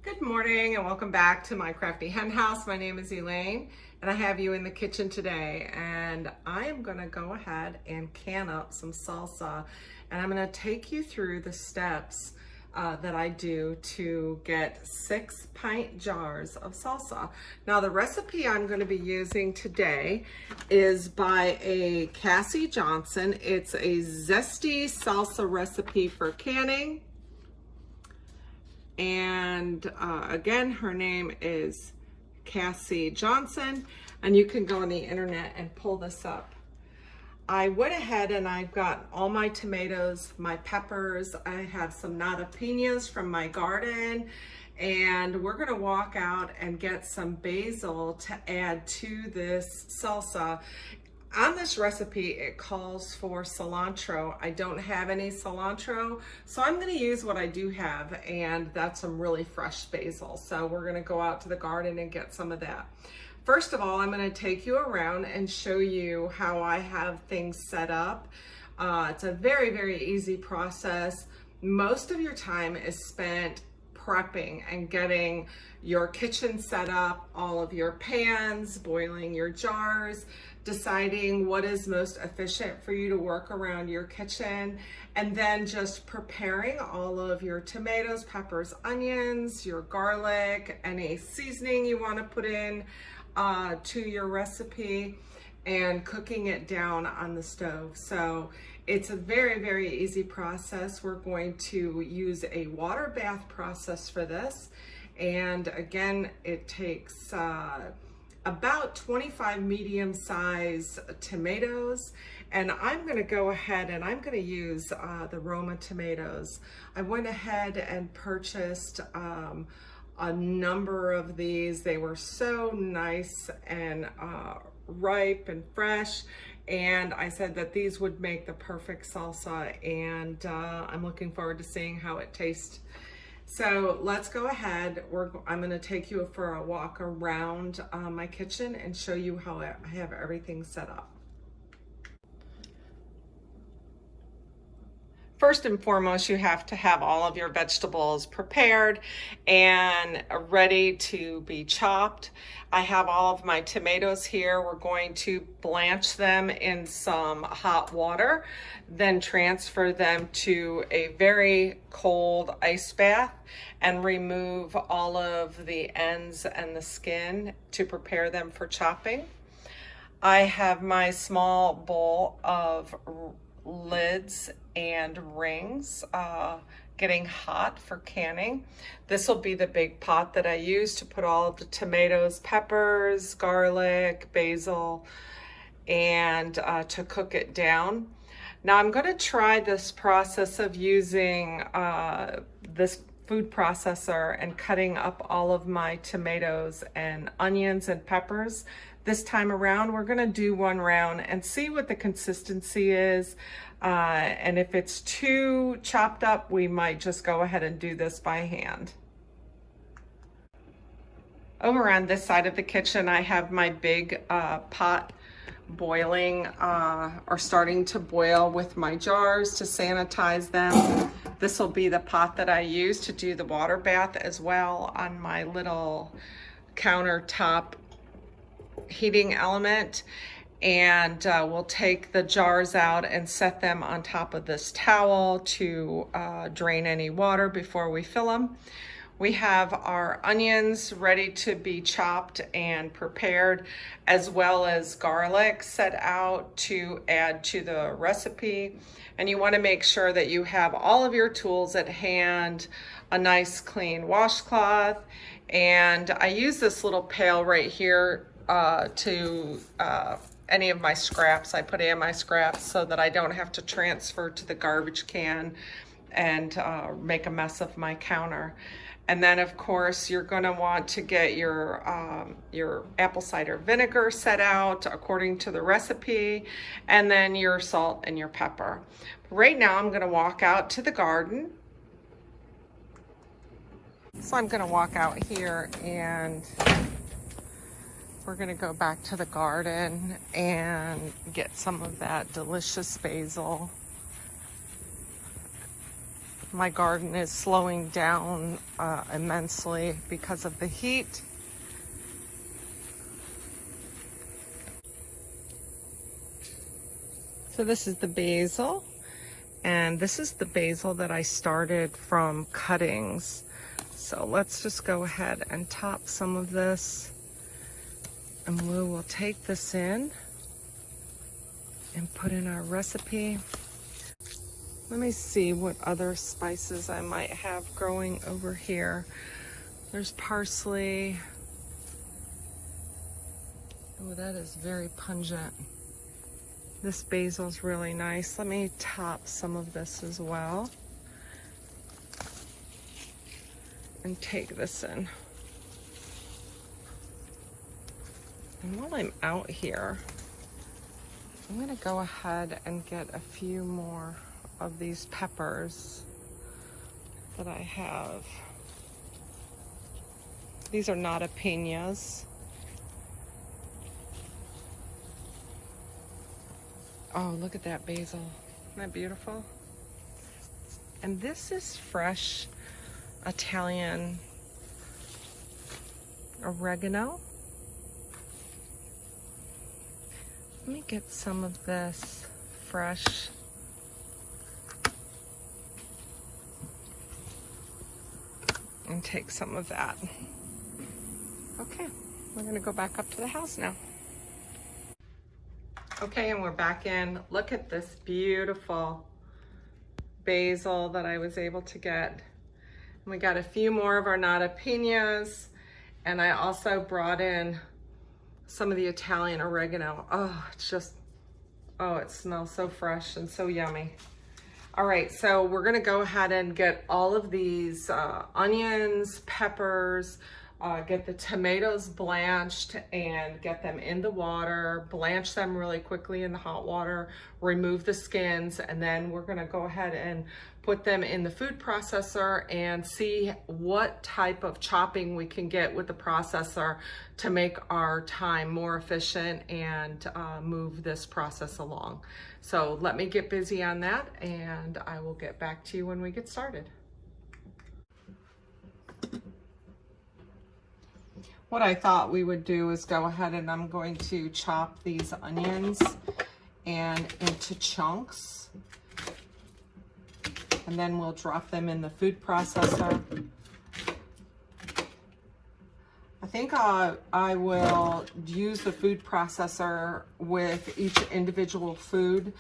Good morning and welcome back to My Crafty Hen House. My name is Elaine and I have you in the kitchen today, and I am going to go ahead and can up some salsa, and I'm going to take you through the steps that I do to get 6 pint jars of salsa. Now the recipe I'm going to be using today is by a Cassie Johnson. It's a Zesty Salsa recipe for canning. And again, her name is Cassie Johnson, and you can go on the internet and pull this up. I went ahead and I've got all my tomatoes, my peppers, I have some Nadapenos from my garden, and we're gonna walk out and get some basil to add to this salsa. On this recipe, it calls for cilantro. I don't have any cilantro, so I'm gonna use what I do have, and that's some really fresh basil. So we're gonna go out to the garden and get some of that. First of all, I'm gonna take you around and show you how I have things set up. It's a very, very easy process. Most of your time is spent prepping and getting your kitchen set up, all of your pans, boiling your jars, deciding what is most efficient for you to work around your kitchen, and then just preparing all of your tomatoes, peppers, onions, your garlic, any seasoning you want to put in to your recipe, and cooking it down on the stove. So it's a very, very easy process. We're going to use a water bath process for this. And again, it takes about 25 medium-sized tomatoes, and I'm going to go ahead and I'm going to use the Roma tomatoes. I went ahead and purchased a number of these. They were so nice and ripe and fresh, and I said that these would make the perfect salsa, and I'm looking forward to seeing how it tastes. So let's go ahead. I'm going to take you for a walk around my kitchen and show you how I have everything set up. First and foremost, you have to have all of your vegetables prepared and ready to be chopped. I have all of my tomatoes here. We're going to blanch them in some hot water, then transfer them to a very cold ice bath and remove all of the ends and the skin to prepare them for chopping. I have my small bowl of lids and rings getting hot for canning. This will be the big pot that I use to put all of the tomatoes, peppers, garlic, basil, and to cook it down. Now I'm going to try this process of using this food processor and cutting up all of my tomatoes and onions and peppers. This time around, we're going to do one round and see what the consistency is. And if it's too chopped up, we might just go ahead and do this by hand. Over on this side of the kitchen, I have my big pot boiling or starting to boil with my jars to sanitize them. This will be the pot that I use to do the water bath as well on my little countertop heating element. And we'll take the jars out and set them on top of this towel to drain any water before we fill them. We have our onions ready to be chopped and prepared, as well as garlic set out to add to the recipe. And you want to make sure that you have all of your tools at hand, a nice clean washcloth, and I use this little pail right here to any of my scraps. I put in my scraps so that I don't have to transfer to the garbage can and make a mess of my counter. And then of course you're going to want to get your apple cider vinegar set out according to the recipe, and then your salt and your pepper. Right now I'm going to walk out to the garden. So I'm going to walk out here and we're going to go back to the garden and get some of that delicious basil. My garden is slowing down immensely because of the heat. So this is the basil, and this is the basil that I started from cuttings. So let's just go ahead and top some of this, and we will take this in and put in our recipe. Let me see what other spices I might have growing over here. There's parsley. Oh, that is very pungent. This basil's really nice. Let me top some of this as well and take this in. And while I'm out here, I'm gonna go ahead and get a few more of these peppers that I have. These are Nadapenios. Oh, look at that basil. Isn't that beautiful? And this is fresh Italian oregano. Let me get some of this fresh and take some of that. Okay, we're gonna go back up to the house now. Okay, and we're back in. Look at this beautiful basil that I was able to get. And we got a few more of our Nadapenios, and I also brought in some of the Italian oregano. Oh, it's just, oh, it smells so fresh and so yummy. All right, so we're gonna go ahead and get all of these onions, peppers, get the tomatoes blanched and get them in the water, blanch them really quickly in the hot water, remove the skins, and then we're gonna go ahead and put them in the food processor and see what type of chopping we can get with the processor to make our time more efficient and move this process along. So let me get busy on that, and I will get back to you when we get started. What I thought we would do is go ahead and I'm going to chop these onions and into chunks, and then we'll drop them in the food processor. I think I will use the food processor with each individual food.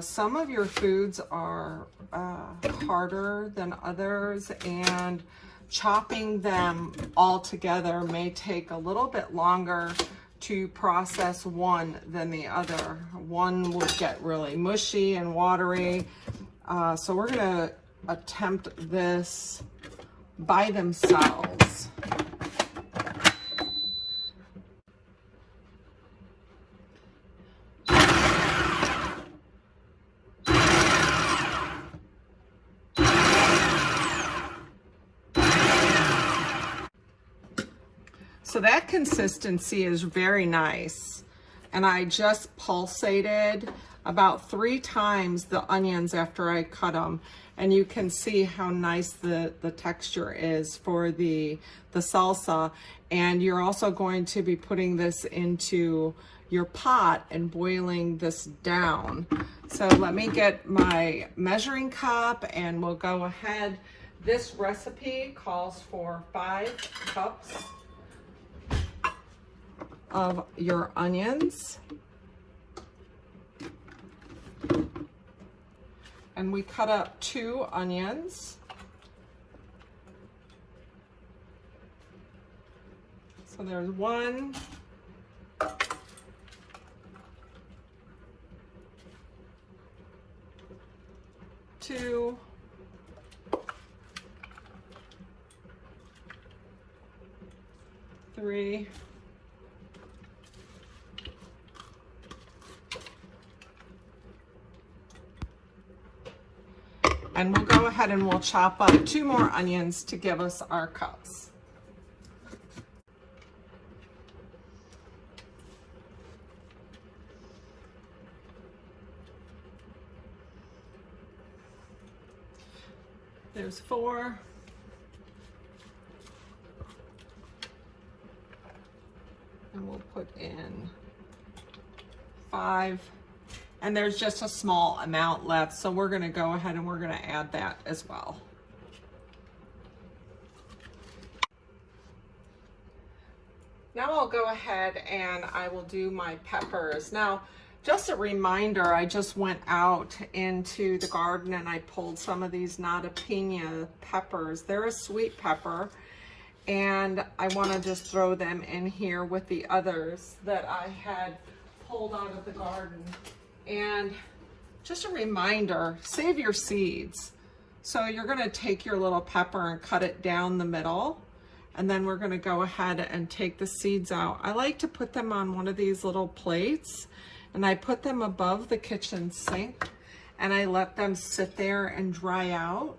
Some of your foods are harder than others, and chopping them all together may take a little bit longer to process one than the other. One will get really mushy and watery. So we're gonna attempt this by themselves. So that consistency is very nice. And I just pulsated about 3 times the onions after I cut them. And you can see how nice the texture is for the salsa. And you're also going to be putting this into your pot and boiling this down. So let me get my measuring cup and we'll go ahead. This recipe calls for 5 cups of your onions, and we cut up 2 onions. So there's 1, 2, 3, and we'll go ahead and we'll chop up 2 more onions to give us our cups. There's 4. And we'll put in 5. And there's just a small amount left, so we're gonna go ahead and we're gonna add that as well. Now I'll go ahead and I will do my peppers. Now, just a reminder, I just went out into the garden and I pulled some of these Nadapeno peppers. They're a sweet pepper, and I want to just throw them in here with the others that I had pulled out of the garden. And just a reminder, save your seeds. So you're going to take your little pepper and cut it down the middle, and then we're going to go ahead and take the seeds out. I like to put them on one of these little plates, and I put them above the kitchen sink, and I let them sit there and dry out.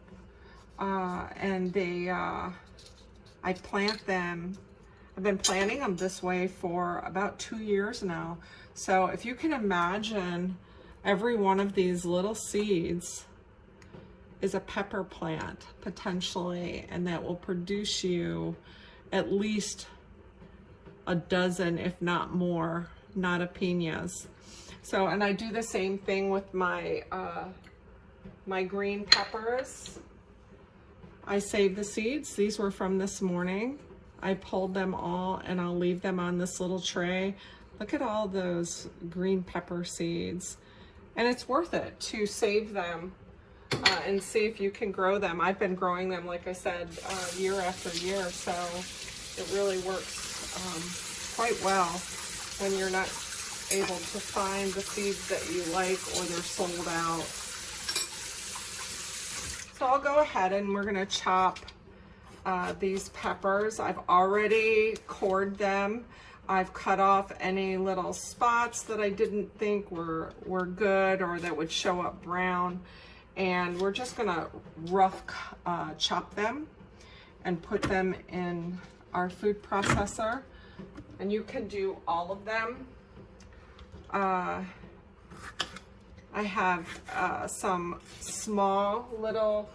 And I plant them. I've been planting them this way for about 2 years now. So if you can imagine, every one of these little seeds is a pepper plant potentially, and that will produce you at least a dozen, if not more, Nadapenos. So, and I do the same thing with my my green peppers. I save the seeds. These were from this morning. I pulled them all, and I'll leave them on this little tray. Look at all those green pepper seeds. And it's worth it to save them and see if you can grow them. I've been growing them, like I said, year after year, so it really works quite well when you're not able to find the seeds that you like or they're sold out. So I'll go ahead and we're gonna chop these peppers. I've already cored them. I've cut off any little spots that I didn't think were good or that would show up brown. And we're just gonna rough chop them and put them in our food processor. And you can do all of them. I have some small little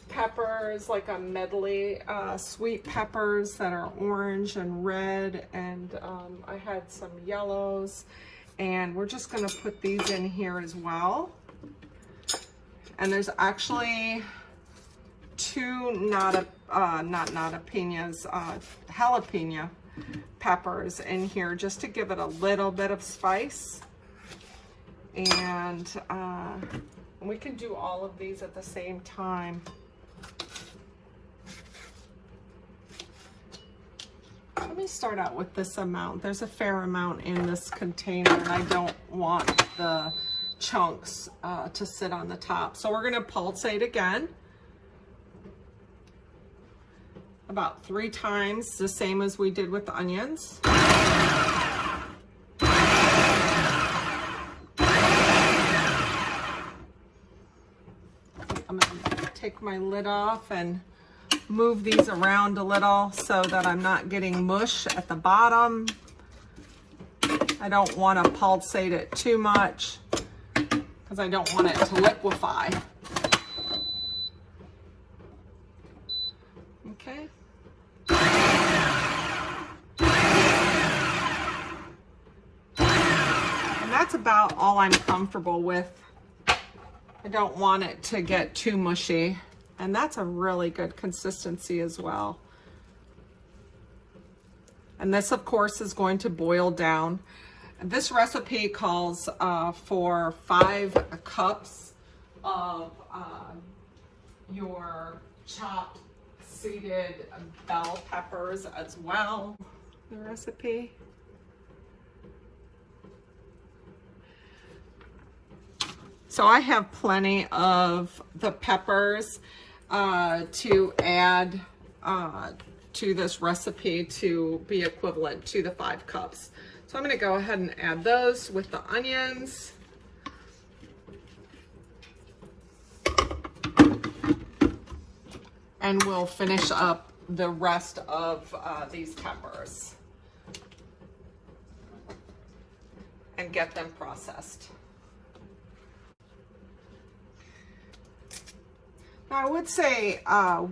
peppers, like a medley, sweet peppers that are orange and red, and I had some yellows, and we're just gonna put these in here as well. And there's actually 2 jalapeno peppers in here just to give it a little bit of spice. And we can do all of these at the same time. Let me start out with this amount. There's a fair amount in this container, and I don't want the chunks to sit on the top. So we're gonna pulsate again. About 3 times, the same as we did with the onions. I'm gonna take my lid off and move these around a little so that I'm not getting mush at the bottom. I don't want to pulsate it too much because I don't want it to liquefy. Okay. And that's about all I'm comfortable with. I don't want it to get too mushy, and that's a really good consistency as well. And this, of course, is going to boil down. This recipe calls for 5 cups of your chopped seeded bell peppers as well. The recipe. So I have plenty of the peppers to add to this recipe to be equivalent to the 5 cups. So I'm going to go ahead and add those with the onions. And we'll finish up the rest of these peppers and get them processed. I would say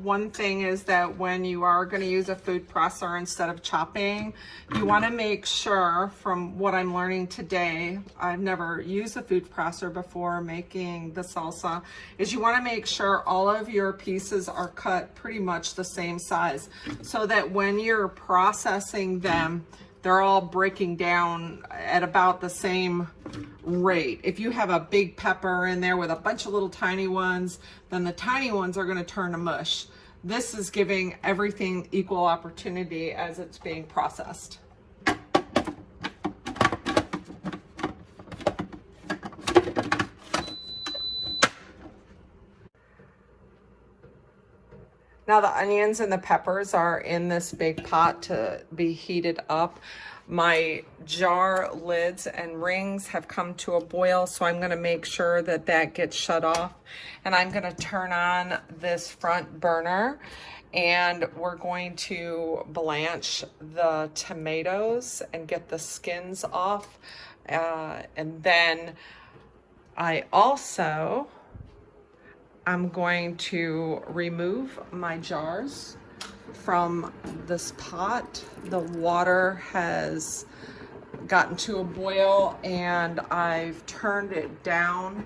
one thing is that when you are going to use a food processor instead of chopping, you want to make sure, from what I'm learning today, I've never used a food processor before making the salsa, is you want to make sure all of your pieces are cut pretty much the same size so that when you're processing them, they're all breaking down at about the same rate. If you have a big pepper in there with a bunch of little tiny ones, then the tiny ones are gonna turn to mush. This is giving everything equal opportunity as it's being processed. Now the onions and the peppers are in this big pot to be heated up. My jar lids and rings have come to a boil, so I'm gonna make sure that that gets shut off. And I'm gonna turn on this front burner and we're going to blanch the tomatoes and get the skins off. And then I'm going to remove my jars from this pot. The water has gotten to a boil and I've turned it down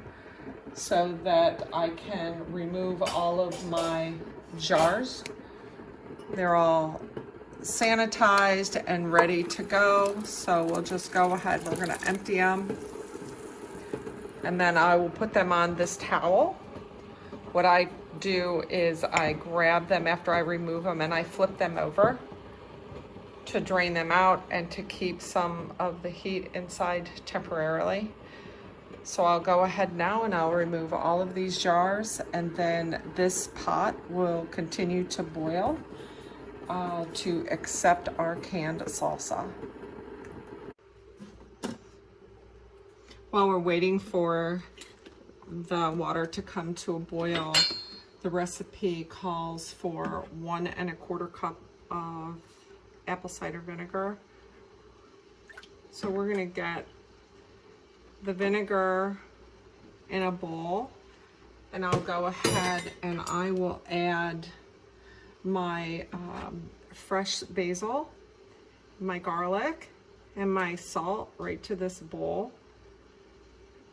so that I can remove all of my jars. They're all sanitized and ready to go. So we'll just go ahead, we're gonna empty them. And then I will put them on this towel. What I do is I grab them after I remove them and I flip them over to drain them out and to keep some of the heat inside temporarily. So I'll go ahead now and I'll remove all of these jars, and then this pot will continue to boil to accept our canned salsa. While we're waiting for the water to come to a boil, the recipe calls for 1 1/4 cup of apple cider vinegar. So we're gonna get the vinegar in a bowl, and I'll go ahead and I will add my fresh basil, my garlic, and my salt right to this bowl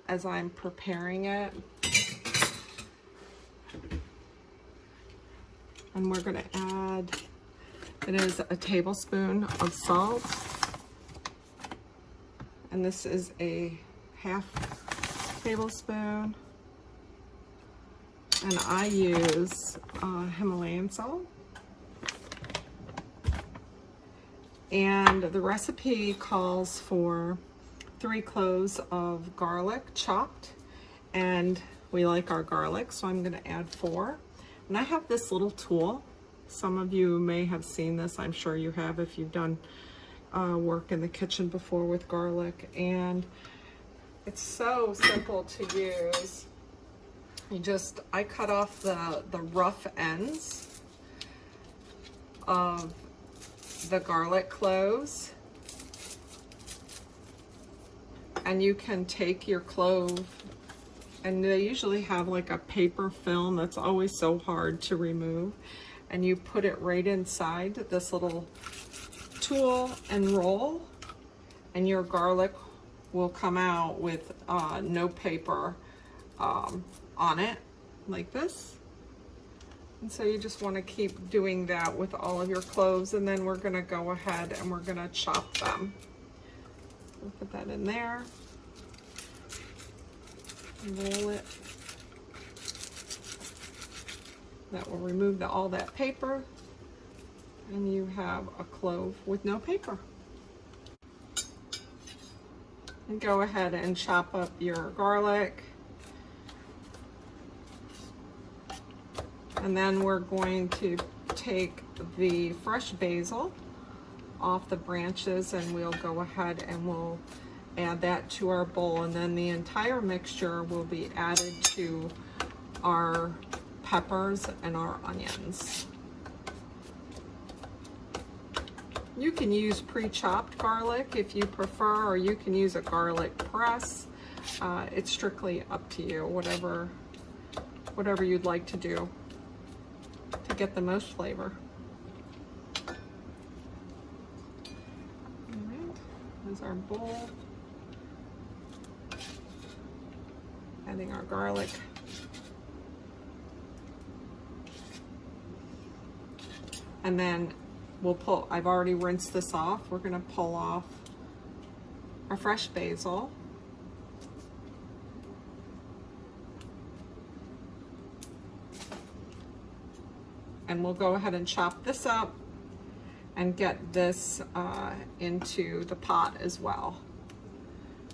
as I'm preparing it. And we're gonna add, it is a tablespoon of salt. And this is a 1/2 tablespoon. And I use Himalayan salt. And the recipe calls for 3 cloves of garlic chopped, and we like our garlic, so I'm going to add 4. And I have this little tool. Some of you may have seen this. I'm sure you have if you've done work in the kitchen before with garlic. And it's so simple to use. I cut off the rough ends of the garlic cloves. And you can take your clove, and they usually have like a paper film that's always so hard to remove, and you put it right inside this little tool and roll, and your garlic will come out with no paper on it, like this. And so you just want to keep doing that with all of your cloves, and then we're going to go ahead and we're going to chop them. We'll put that in there, roll it. That will remove all that paper, and you have a clove with no paper. And go ahead and chop up your garlic. And then we're going to take the fresh basil off the branches, and we'll go ahead and we'll add that to our bowl, and then the entire mixture will be added to our peppers and our onions. You can use pre-chopped garlic if you prefer, or you can use a garlic press. It's strictly up to you, whatever you'd like to do. to get the most flavor. All right, there's our bowl. Adding our garlic. And then we'll pull, I've already rinsed this off. We're gonna pull off our fresh basil. And we'll go ahead and chop this up and get this into the pot as well.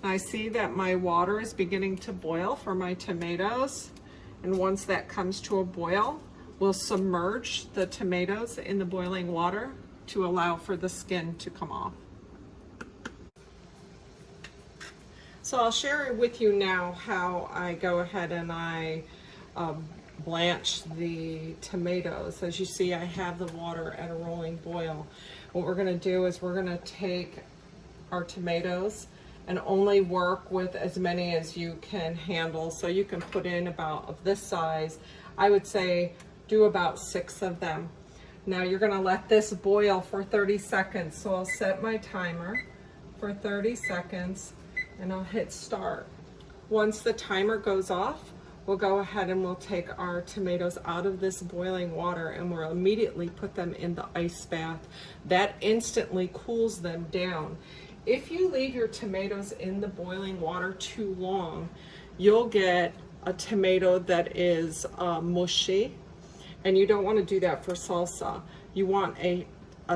I see that my water is beginning to boil for my tomatoes. And once that comes to a boil, we'll submerge the tomatoes in the boiling water to allow for the skin to come off. So I'll share with you now how I go ahead and I blanch the tomatoes. As you see, I have the water at a rolling boil. What we're gonna do is we're gonna take our tomatoes and only work with as many as you can handle. So you can put in about of this size. I would say do about 6 of them. Now you're gonna let this boil for 30 seconds. So I'll set my timer for 30 seconds and I'll hit start. Once the timer goes off, we'll go ahead and we'll take our tomatoes out of this boiling water and we'll immediately put them in the ice bath. That instantly cools them down. If you leave your tomatoes in the boiling water too long, you'll get a tomato that is mushy, and you don't want to do that for salsa. You want a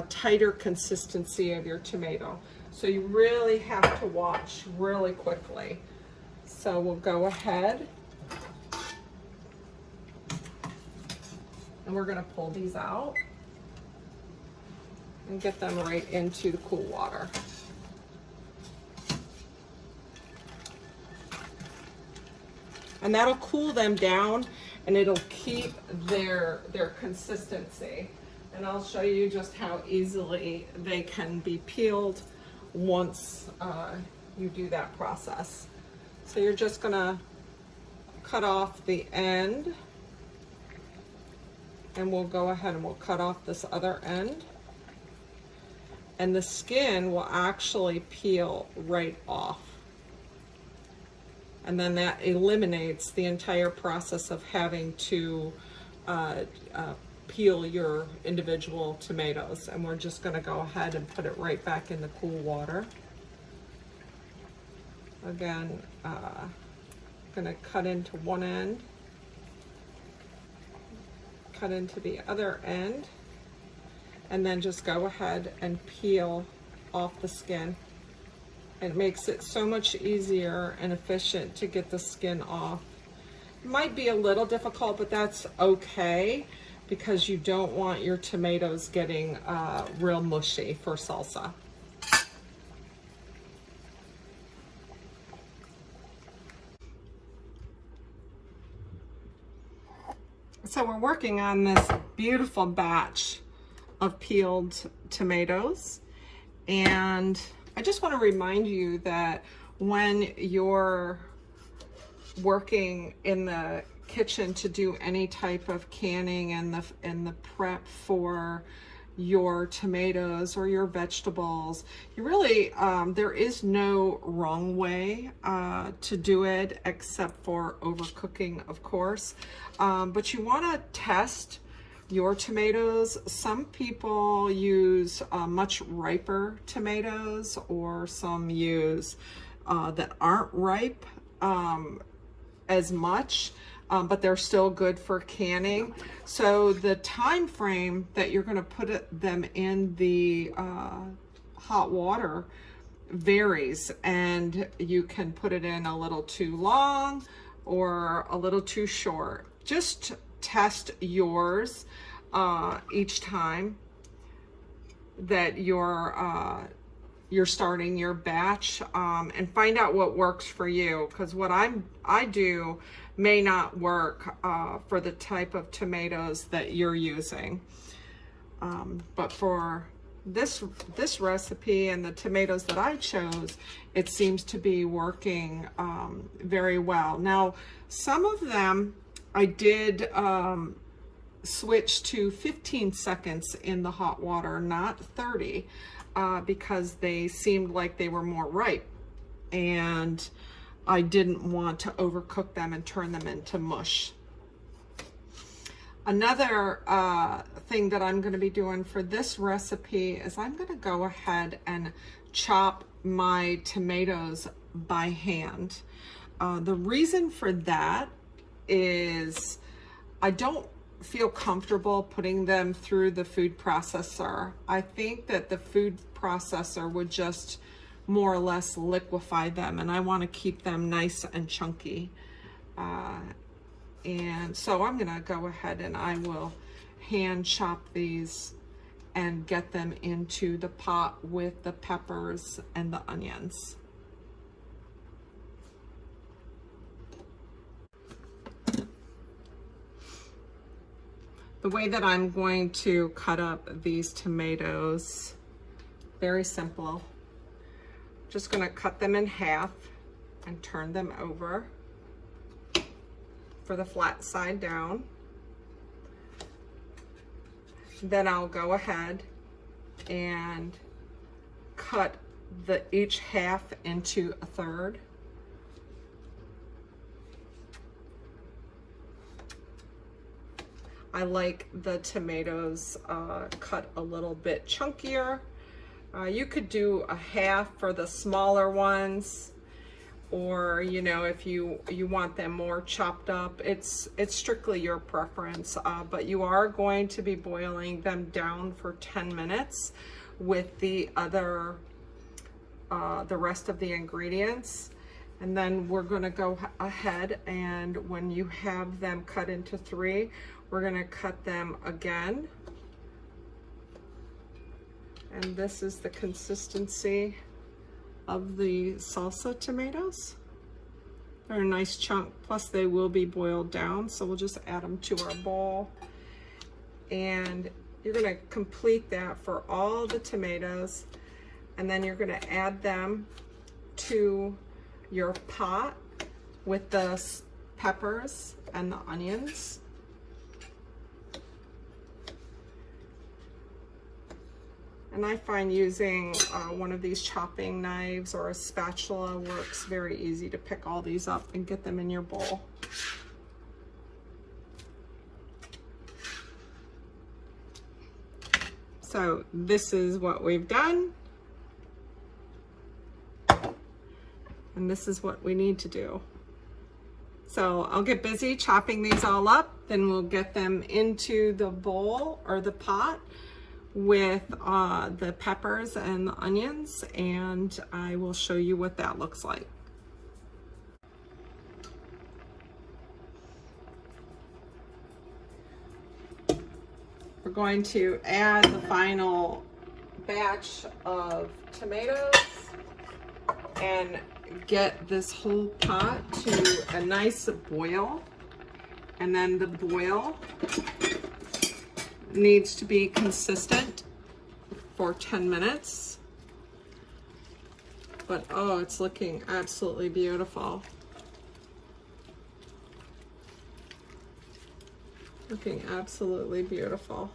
tighter consistency of your tomato. So you really have to watch really quickly. So we'll go ahead and we're going to pull these out and get them right into the cool water. And that'll cool them down and it'll keep their consistency. And I'll show you just how easily they can be peeled once you do that process. So you're just gonna cut off the end and we'll go ahead and we'll cut off this other end. And the skin will actually peel right off. And then that eliminates the entire process of having to peel your individual tomatoes. And we're just gonna go ahead and put it right back in the cool water. Again, gonna cut into one end, cut into the other end, and then just go ahead and peel off the skin. It makes it so much easier and efficient to get the skin off. It might be a little difficult, but that's okay because you don't want your tomatoes getting real mushy for salsa. So we're working on this beautiful batch of peeled tomatoes, and I just want to remind you that when you're working in the kitchen to do any type of canning and the prep for your tomatoes or your vegetables, you really there is no wrong way to do it except for overcooking, of course, but you want to test your tomatoes. Some people use much riper tomatoes, or some use that aren't ripe as much, but they're still good for canning. So the time frame that you're going to put them in the hot water varies, and you can put it in a little too long or a little too short. Just test yours each time that you're starting your batch, and find out what works for you, because what I do may not work for the type of tomatoes that you're using, but for this recipe and the tomatoes that I chose, it seems to be working very well. Now, some of them I did switch to 15 seconds in the hot water, not 30, because they seemed like they were more ripe, and I didn't want to overcook them and turn them into mush. Another thing that I'm going to be doing for this recipe is I'm going to go ahead and chop my tomatoes by hand. The reason for that is I don't feel comfortable putting them through the food processor. I think that the food processor would just more or less liquefy them, and I want to keep them nice and chunky. And so I'm going to go ahead and I will hand chop these and get them into the pot with the peppers and the onions. The way that I'm going to cut up these tomatoes, very simple. Just going to cut them in half and turn them over for the flat side down. Then I'll go ahead and cut each half into a third. I like the tomatoes cut a little bit chunkier. You could do a half for the smaller ones, or you know, if you want them more chopped up, it's strictly your preference. But you are going to be boiling them down for 10 minutes with the other the rest of the ingredients, and then we're going to go ahead, and when you have them cut into 3, we're going to cut them again. And this is the consistency of the salsa tomatoes. They're a nice chunk, plus they will be boiled down, so we'll just add them to our bowl. And you're going to complete that for all the tomatoes, and then you're going to add them to your pot with the peppers and the onions. And I find using one of these chopping knives or a spatula works very easy to pick all these up and get them in your bowl. So this is what we've done. And this is what we need to do. So I'll get busy chopping these all up, then we'll get them into the bowl or the pot with the peppers and the onions, and I will show you what that looks like. We're going to add the final batch of tomatoes and get this whole pot to a nice boil, and then the boil needs to be consistent for 10 minutes. But oh, it's looking absolutely beautiful. Looking absolutely beautiful.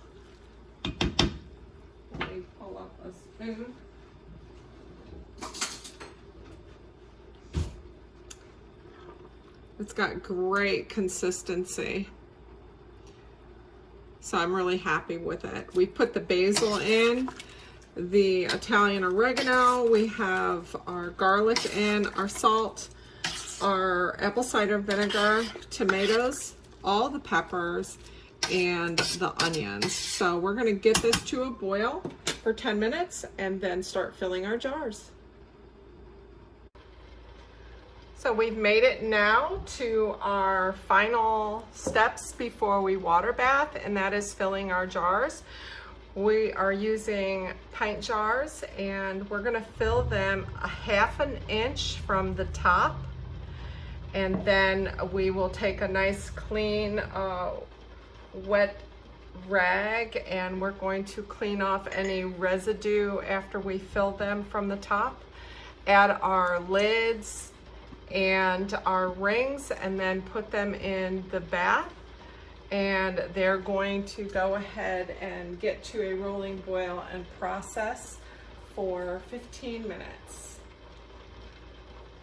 Let me pull up a spoon. It's got great consistency. So I'm really happy with it. We put the basil in, the Italian oregano, we have our garlic in, our salt, our apple cider vinegar, tomatoes, all the peppers, and the onions. So we're gonna get this to a boil for 10 minutes and then start filling our jars. So we've made it now to our final steps before we water bath, and that is filling our jars. We are using pint jars, and we're gonna fill them a ½ an inch from the top, and then we will take a nice clean wet rag, and we're going to clean off any residue after we fill them from the top, add our lids and our rings, and then put them in the bath and they're going to go ahead and get to a rolling boil and process for 15 minutes.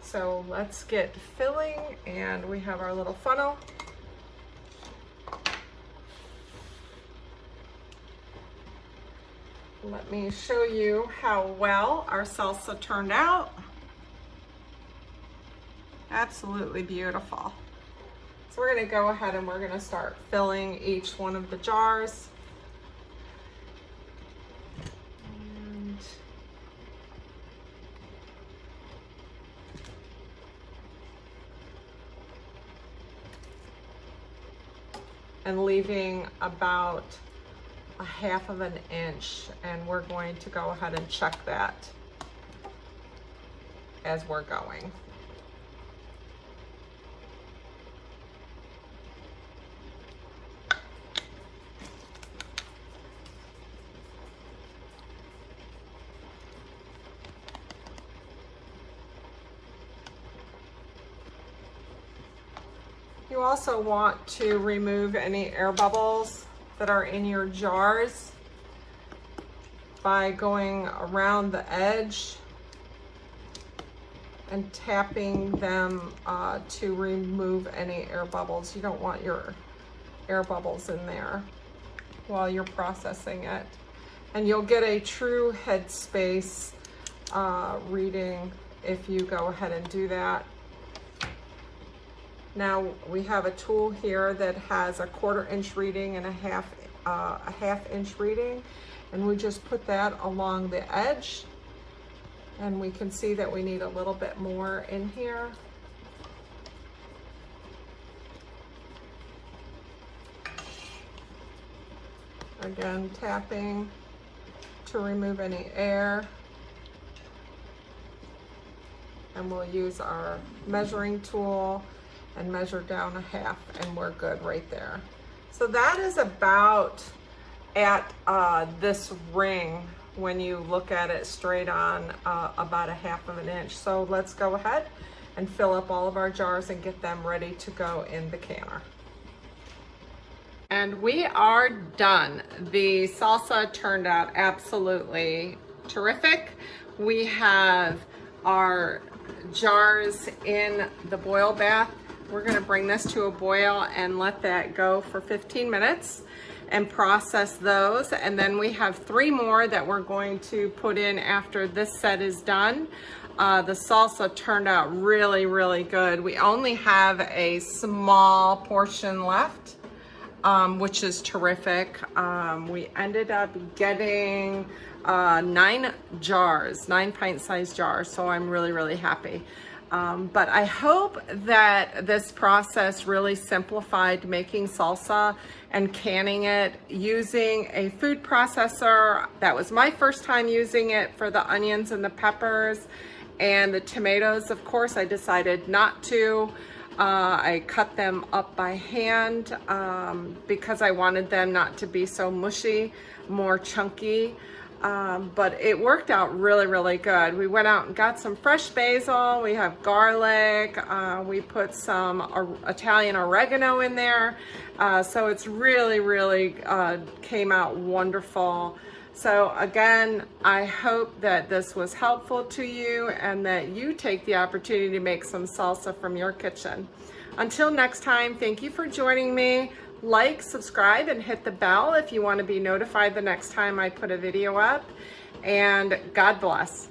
So let's get filling, and we have our little funnel. Let me show you how well our salsa turned out. Absolutely beautiful. So we're going to go ahead and we're going to start filling each one of the jars. And leaving about a 1/2 inch, and we're going to go ahead and check that as we're going. You also want to remove any air bubbles that are in your jars by going around the edge and tapping them to remove any air bubbles. You don't want your air bubbles in there while you're processing it. And you'll get a true headspace reading if you go ahead and do that. Now we have a tool here that has a 1/4 inch reading and a half inch reading, and we just put that along the edge, and we can see that we need a little bit more in here. Again, tapping to remove any air. And we'll use our measuring tool and measure down a 1/2, and we're good right there. So that is about at this ring, when you look at it straight on, about a 1/2 inch. So let's go ahead and fill up all of our jars and get them ready to go in the canner. And we are done. The salsa turned out absolutely terrific. We have our jars in the boil bath. We're gonna bring this to a boil and let that go for 15 minutes and process those. And then we have 3 more that we're going to put in after this set is done. The salsa turned out really, really good. We only have a small portion left, which is terrific. We ended up getting 9 jars, 9 pint-sized jars, so I'm really, really happy. But I hope that this process really simplified making salsa and canning it using a food processor. That was my first time using it for the onions and the peppers, and the tomatoes, of course, I decided not to. I cut them up by hand because I wanted them not to be so mushy, more chunky. But it worked out really, really good. We went out and got some fresh basil. We have garlic. We put some Italian oregano in there. So it's really, really came out wonderful. So again, I hope that this was helpful to you and that you take the opportunity to make some salsa from your kitchen. Until next time, thank you for joining me. Like, subscribe, and hit the bell if you want to be notified the next time I put a video up. And God bless.